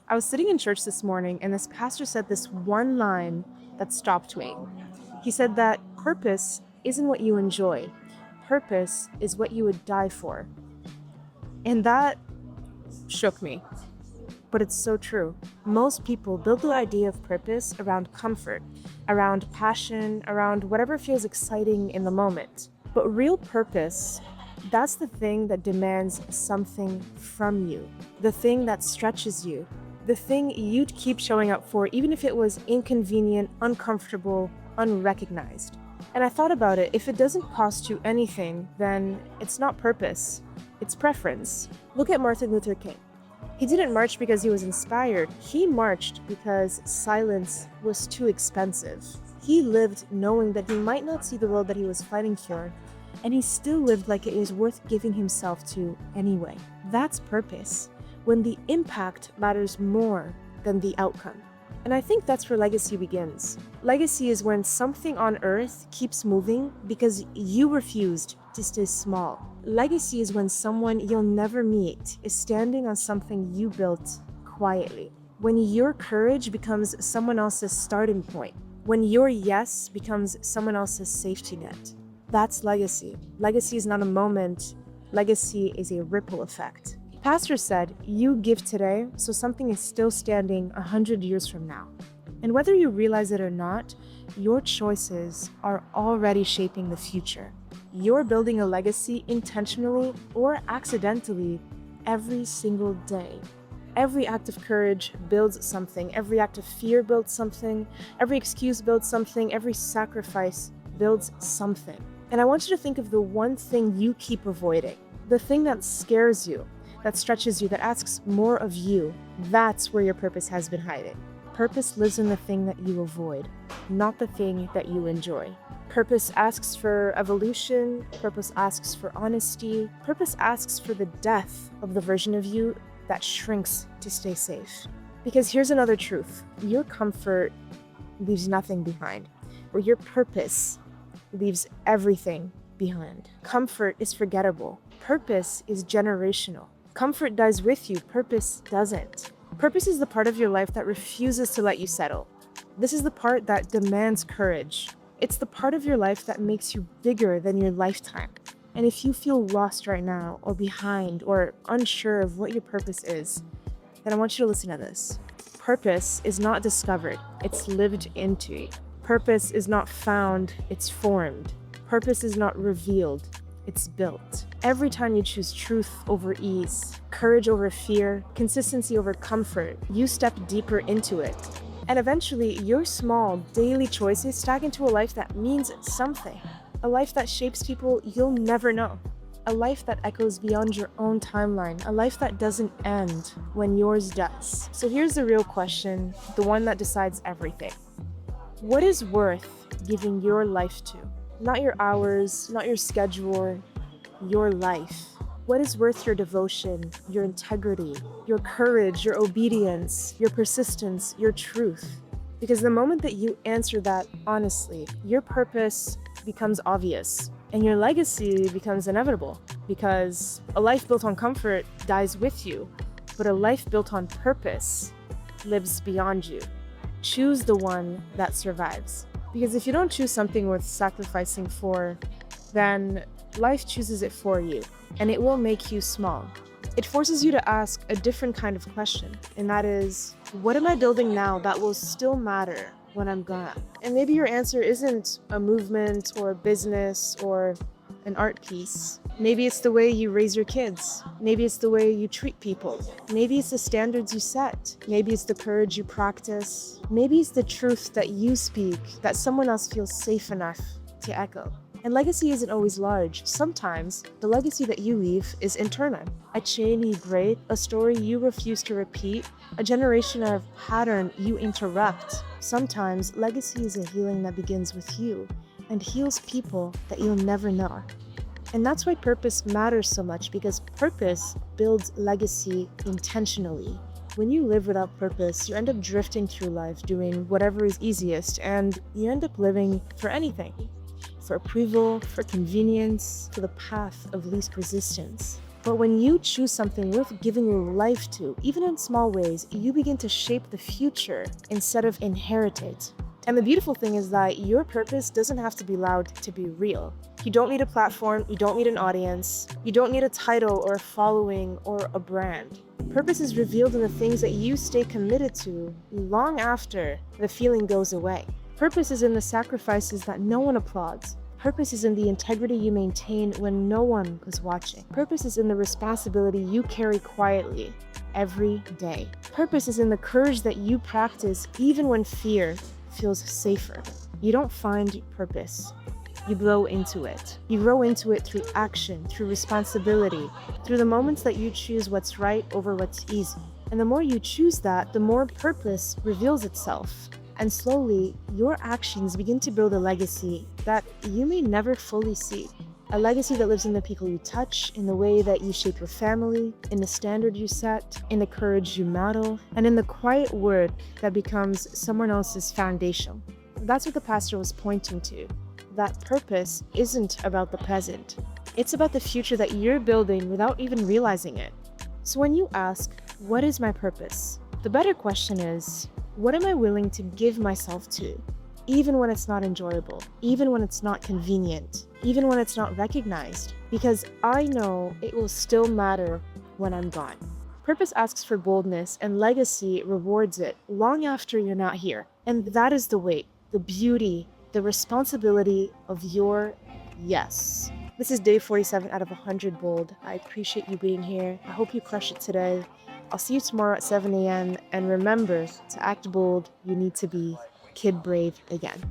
I was sitting in church this morning and this pastor said this one line that stopped me. He said that purpose isn't what you enjoy, purpose is what you would die for. And that shook me, but it's so true. Most people build the idea of purpose around comfort, around passion, around whatever feels exciting in the moment. But real purpose, that's the thing that demands something from you, the thing that stretches you, the thing you'd keep showing up for, even if it was inconvenient, uncomfortable, unrecognized. And I thought about it, if it doesn't cost you anything, then it's not purpose, it's preference. Look at Martin Luther King. He didn't march because he was inspired. He marched because silence was too expensive. He lived knowing that he might not see the world that he was fighting for, and he still lived like it is worth giving himself to anyway. That's purpose, when the impact matters more than the outcome. And I think that's where legacy begins. Legacy is when something on earth keeps moving because you refused to stay small. Legacy is when someone you'll never meet is standing on something you built quietly. When your courage becomes someone else's starting point. When your yes becomes someone else's safety net. That's legacy. Legacy is not a moment. Legacy is a ripple effect. Pastor said, you give today so something is still standing 100 years from now. And whether you realize it or not, your choices are already shaping the future. You're building a legacy intentionally or accidentally every single day. Every act of courage builds something. Every act of fear builds something. Every excuse builds something. Every sacrifice builds something. And I want you to think of the one thing you keep avoiding, the thing that scares you, that stretches you, that asks more of you. That's where your purpose has been hiding. Purpose lives in the thing that you avoid, not the thing that you enjoy. Purpose asks for evolution. Purpose asks for honesty. Purpose asks for the death of the version of you that shrinks to stay safe. Because here's another truth. Your comfort leaves nothing behind, where your purpose leaves everything behind. Comfort is forgettable. Purpose is generational. Comfort dies with you, purpose doesn't. Purpose is the part of your life that refuses to let you settle. This is the part that demands courage. It's the part of your life that makes you bigger than your lifetime. And if you feel lost right now, or behind, or unsure of what your purpose is, then I want you to listen to this. Purpose is not discovered, it's lived into. Purpose is not found, it's formed. Purpose is not revealed, it's built. Every time you choose truth over ease, courage over fear, consistency over comfort, you step deeper into it. And eventually, your small, daily choices stack into a life that means something. A life that shapes people you'll never know. A life that echoes beyond your own timeline. A life that doesn't end when yours does. So here's the real question, the one that decides everything. What is worth giving your life to? Not your hours, not your schedule, your life. What is worth your devotion, your integrity, your courage, your obedience, your persistence, your truth? Because the moment that you answer that honestly, your purpose becomes obvious and your legacy becomes inevitable. Because a life built on comfort dies with you, but a life built on purpose lives beyond you. Choose the one that survives. Because if you don't choose something worth sacrificing for, then life chooses it for you, and it will make you small. It forces you to ask a different kind of question, and that is, what am I building now that will still matter when I'm gone? And maybe your answer isn't a movement or a business or an art piece. Maybe it's the way you raise your kids. Maybe it's the way you treat people. Maybe it's the standards you set. Maybe it's the courage you practice. Maybe it's the truth that you speak that someone else feels safe enough to echo. And legacy isn't always large. Sometimes the legacy that you leave is internal. A chain you break, a story you refuse to repeat, a generation of pattern you interrupt. Sometimes legacy is a healing that begins with you and heals people that you'll never know. And that's why purpose matters so much, because purpose builds legacy intentionally. When you live without purpose, you end up drifting through life doing whatever is easiest, and you end up living for anything. For approval, for convenience, for the path of least resistance. But when you choose something worth giving your life to, even in small ways, you begin to shape the future instead of inherit it. And the beautiful thing is that your purpose doesn't have to be loud to be real. You don't need a platform, you don't need an audience, you don't need a title or a following or a brand. Purpose is revealed in the things that you stay committed to long after the feeling goes away. Purpose is in the sacrifices that no one applauds. Purpose is in the integrity you maintain when no one is watching. Purpose is in the responsibility you carry quietly every day. Purpose is in the courage that you practice even when fear feels safer. You don't find purpose. You grow into it. You grow into it through action, through responsibility, through the moments that you choose what's right over what's easy. And the more you choose that, the more purpose reveals itself. And slowly, your actions begin to build a legacy that you may never fully see. A legacy that lives in the people you touch, in the way that you shape your family, in the standard you set, in the courage you model, and in the quiet word that becomes someone else's foundation. That's what the pastor was pointing to. That purpose isn't about the present. It's about the future that you're building without even realizing it. So when you ask, what is my purpose? The better question is, what am I willing to give myself to? Even when it's not enjoyable, even when it's not convenient, even when it's not recognized, because I know it will still matter when I'm gone. Purpose asks for boldness, and legacy rewards it long after you're not here. And that is the weight, the beauty, the responsibility of your yes. This is day 47 out of 100 bold. I appreciate you being here. I hope you crush it today. I'll see you tomorrow at 7 a.m. And remember, to act bold, you need to be kid brave again.